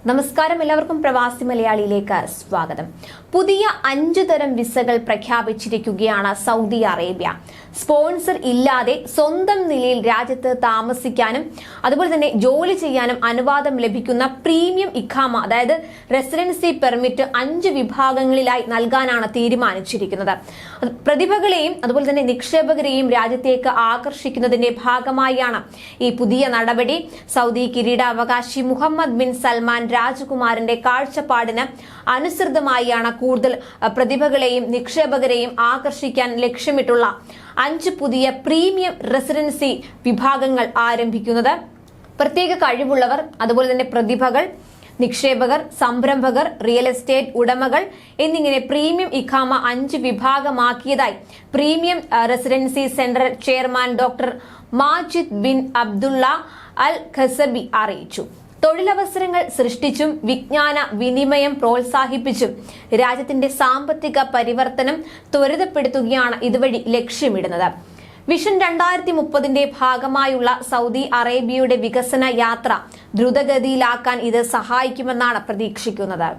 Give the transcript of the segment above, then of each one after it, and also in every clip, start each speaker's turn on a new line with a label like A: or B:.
A: നമസ്കാരം, എല്ലാവർക്കും പ്രവാസി മലയാളിയിലേക്ക് സ്വാഗതം. പുതിയ 5 തരം വിസകൾ പ്രഖ്യാപിച്ചിരിക്കുകയാണ് സൗദി അറേബ്യ. സ്പോൺസർ ഇല്ലാതെ സ്വന്തം നിലയിൽ രാജ്യത്ത് താമസിക്കാനും അതുപോലെ തന്നെ ജോലി ചെയ്യാനും അനുവാദം ലഭിക്കുന്ന പ്രീമിയം ഇഖാമ, അതായത് റെസിഡൻസി പെർമിറ്റ് 5 വിഭാഗങ്ങളിലായി നൽകാനാണ് തീരുമാനിച്ചിരിക്കുന്നത്. പ്രതിഭകളെയും അതുപോലെ തന്നെ നിക്ഷേപകരെയും രാജ്യത്തേക്ക് ആകർഷിക്കുന്നതിന്റെ ഭാഗമായാണ് ഈ പുതിയ നടപടി. സൗദി കിരീടാവകാശി മുഹമ്മദ് ബിൻ സൽമാൻ രാജകുമാരന്റെ കാഴ്ചപ്പാടിന് അനുസൃതമായാണ് കൂടുതൽ പ്രതിഭകളെയും നിക്ഷേപകരെയും ആകർഷിക്കാൻ ലക്ഷ്യമിട്ടുള്ള 5 പുതിയ പ്രീമിയം റെസിഡൻസി വിഭാഗങ്ങൾ ആരംഭിക്കുന്നത്. പ്രത്യേക കഴിവുള്ളവർ, അതുപോലെ തന്നെ പ്രതിഭകൾ, നിക്ഷേപകർ, സംരംഭകർ, റിയൽ എസ്റ്റേറ്റ് ഉടമകൾ എന്നിങ്ങനെ പ്രീമിയം ഇഖാമ 5 വിഭാഗമാക്കിയതായി premium residency centre chairman doctor Majid bin Abdullah Al Qasabi അറിയിച്ചു. തൊഴിലവസരങ്ങൾ സൃഷ്ടിച്ചും വിജ്ഞാന വിനിമയം പ്രോത്സാഹിപ്പിച്ചും രാജ്യത്തിന്റെ സാമ്പത്തിക പരിവർത്തനം ത്വരിതപ്പെടുത്തുകയാണ് ഇതുവഴി ലക്ഷ്യമിടുന്നത്. വിഷൻ 2030ന്റെ ഭാഗമായുള്ള സൗദി അറേബ്യയുടെ വികസന യാത്ര ദ്രുതഗതിയിലാക്കാൻ ഇത് സഹായിക്കുമെന്നാണ് പ്രതീക്ഷിക്കുന്നത്.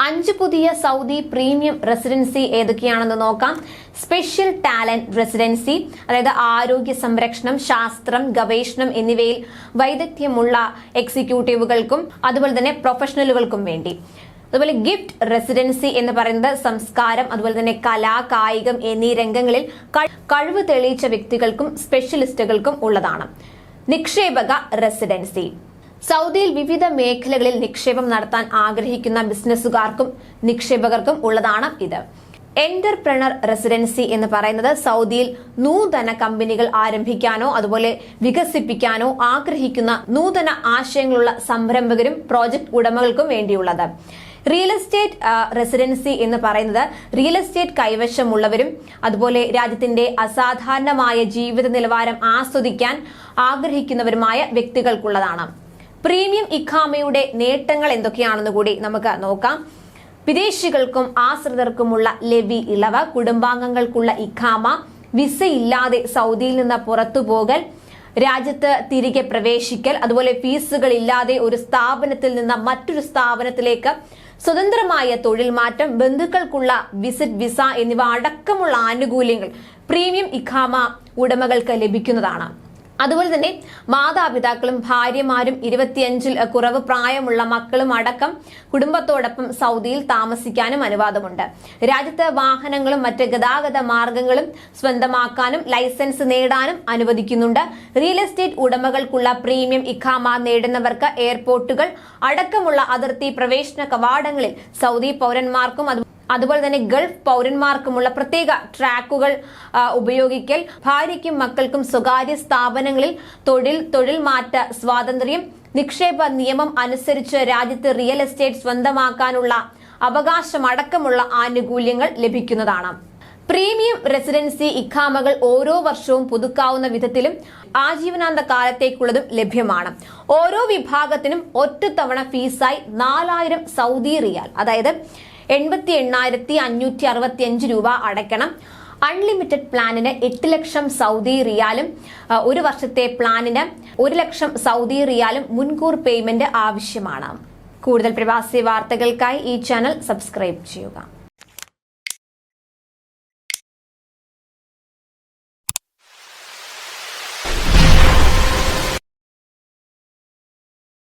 A: 5 പുതിയ സൗദി പ്രീമിയം റെസിഡൻസി ഏതൊക്കെയാണെന്ന് നോക്കാം. സ്പെഷ്യൽ ടാലന്റ് റെസിഡൻസി, അതായത് ആരോഗ്യ സംരക്ഷണം, ശാസ്ത്രം, ഗവേഷണം എന്നിവയിൽ വൈദഗ്ധ്യമുള്ള എക്സിക്യൂട്ടീവുകൾക്കും അതുപോലെ തന്നെ പ്രൊഫഷണലുകൾക്കും വേണ്ടി. അതുപോലെ ഗിഫ്റ്റ് റെസിഡൻസി എന്ന് പറയുന്നത് സംസ്കാരം, അതുപോലെ തന്നെ കല, കായികം എന്നീ രംഗങ്ങളിൽ കഴിവ് തെളിയിച്ച വ്യക്തികൾക്കും സ്പെഷ്യലിസ്റ്റുകൾക്കും ഉള്ളതാണ്. നിക്ഷേപക റെസിഡൻസി, സൗദിയിൽ വിവിധ മേഖലകളിൽ നിക്ഷേപം നടത്താൻ ആഗ്രഹിക്കുന്ന ബിസിനസ്സുകാർക്കും നിക്ഷേപകർക്കും ഉള്ളതാണ് ഇത്. എന്റർപ്രണർ റെസിഡൻസി എന്ന് പറയുന്നത് സൗദിയിൽ നൂതന കമ്പനികൾ ആരംഭിക്കാനോ അതുപോലെ വികസിപ്പിക്കാനോ ആഗ്രഹിക്കുന്ന നൂതന ആശയങ്ങളുള്ള സംരംഭകരും പ്രോജക്ട് ഉടമകൾക്കും വേണ്ടിയുള്ളത്. റിയൽ എസ്റ്റേറ്റ് റെസിഡൻസി എന്ന് പറയുന്നത് റിയൽ എസ്റ്റേറ്റ് കൈവശമുള്ളവരും അതുപോലെ രാജ്യത്തിന്റെ അസാധാരണമായ ജീവിത നിലവാരം ആസ്വദിക്കാൻ ആഗ്രഹിക്കുന്നവരുമായ വ്യക്തികൾക്കുള്ളതാണ്. പ്രീമിയം ഇഖാമയുടെ നേട്ടങ്ങൾ എന്തൊക്കെയാണെന്ന് കൂടി നമുക്ക് നോക്കാം. വിദേശികൾക്കും ആശ്രിതർക്കുമുള്ള ലെവി ഇളവ്, കുടുംബാംഗങ്ങൾക്കുള്ള ഇഖാമ, വിസയില്ലാതെ സൗദിയിൽ നിന്ന് പുറത്തുപോകൽ, രാജ്യത്ത് തിരികെ പ്രവേശിക്കൽ, അതുപോലെ ഫീസുകൾ ഇല്ലാതെ ഒരു സ്ഥാപനത്തിൽ നിന്ന് മറ്റൊരു സ്ഥാപനത്തിലേക്ക് സ്വതന്ത്രമായ തൊഴിൽ മാറ്റം, ബന്ധുക്കൾക്കുള്ള വിസിറ്റ് വിസ എന്നിവ അടക്കമുള്ള ആനുകൂല്യങ്ങൾ പ്രീമിയം ഇഖാമ ഉടമകൾക്ക് ലഭിക്കുന്നതാണ്. അതുപോലെ തന്നെ മാതാപിതാക്കളും ഭാര്യമാരും 25-ൽ കുറവ് പ്രായമുള്ള മക്കളും അടക്കം കുടുംബത്തോടൊപ്പം സൗദിയിൽ താമസിക്കാനും അനുവാദമുണ്ട്. രാജ്യത്ത് വാഹനങ്ങളും മറ്റ് ഗതാഗത മാർഗങ്ങളും സ്വന്തമാക്കാനും ലൈസൻസ് നേടാനും അനുവദിക്കുന്നുണ്ട്. റിയൽ എസ്റ്റേറ്റ് ഉടമകൾക്കുള്ള പ്രീമിയം ഇഖാമ നേടുന്നവർക്ക് എയർപോർട്ടുകൾ അടക്കമുള്ള അതിർത്തി പ്രവേശന കവാടങ്ങളിൽ സൗദി പൗരന്മാർക്കും അതുപോലെ തന്നെ ഗൾഫ് പൗരന്മാർക്കുമുള്ള പ്രത്യേക ട്രാക്കുകൾ ഉപയോഗിക്കൽ, ഭാര്യയ്ക്കും മക്കൾക്കും സ്വകാര്യ സ്ഥാപനങ്ങളിൽ തൊഴിൽ മാറ്റ സ്വാതന്ത്ര്യം, നിക്ഷേപ നിയമം അനുസരിച്ച് രാജ്യത്ത് റിയൽ എസ്റ്റേറ്റ് സ്വന്തമാക്കാനുള്ള അവകാശം അടക്കമുള്ള ആനുകൂല്യങ്ങൾ ലഭിക്കുന്നതാണ്. പ്രീമിയം റെസിഡൻസി ഇഖാമകൾ ഓരോ വർഷവും പുതുക്കാവുന്ന വിധത്തിലും ആജീവനാന്ത കാലത്തേക്കുള്ളതും ലഭ്യമാണ്. ഓരോ വിഭാഗത്തിനും ഒറ്റത്തവണ ഫീസായി 4000 സൗദി റിയാൽ, അതായത് 88,565 രൂപ അടയ്ക്കണം. അൺലിമിറ്റഡ് പ്ലാനിന് 8 ലക്ഷം സൗദി റിയാലും 1 വർഷത്തെ പ്ലാനിന് 1 ലക്ഷം സൗദി റിയാലും മുൻകൂർ പേയ്മെന്റ് ആവശ്യമാണ്. കൂടുതൽ പ്രവാസി വാർത്തകൾക്കായി ഈ ചാനൽ സബ്സ്ക്രൈബ് ചെയ്യുക.